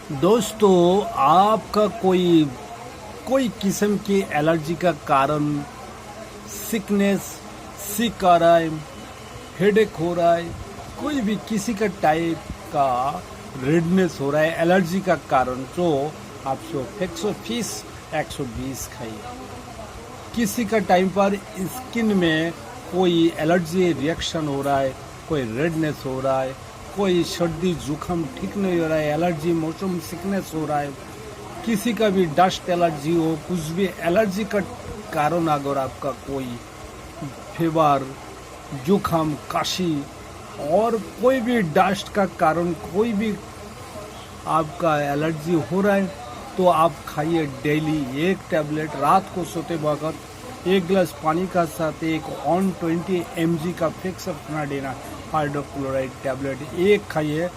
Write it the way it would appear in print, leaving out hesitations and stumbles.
दोस्तों, आपका कोई कोई किस्म की एलर्जी का कारण सिकनेस, सिक आ रहा है, हेडेक हो रहा है, कोई भी किसी का टाइप का रेडनेस हो रहा है एलर्जी का कारण, तो आप सिर्फ 120 खाइए। किसी का टाइम पर स्किन में कोई एलर्जी रिएक्शन हो रहा है, कोई रेडनेस हो रहा है, कोई सर्दी जुकाम ठीक नहीं हो रहा है, एलर्जी मौसम सिकनेस हो रहा है, किसी का भी डस्ट एलर्जी हो, कुछ भी एलर्जी का कारण अगर आपका कोई फीवर, जुकाम, काशी और कोई भी डस्ट का कारण कोई भी आपका एलर्जी हो रहा है, तो आप खाइए डेली एक टैबलेट। रात को सोते वक्त एक गिलास पानी का साथ एक 120 mg का फिक्स अपना देना हाइड्रोक्लोराइड टैबलेट एक खाइए।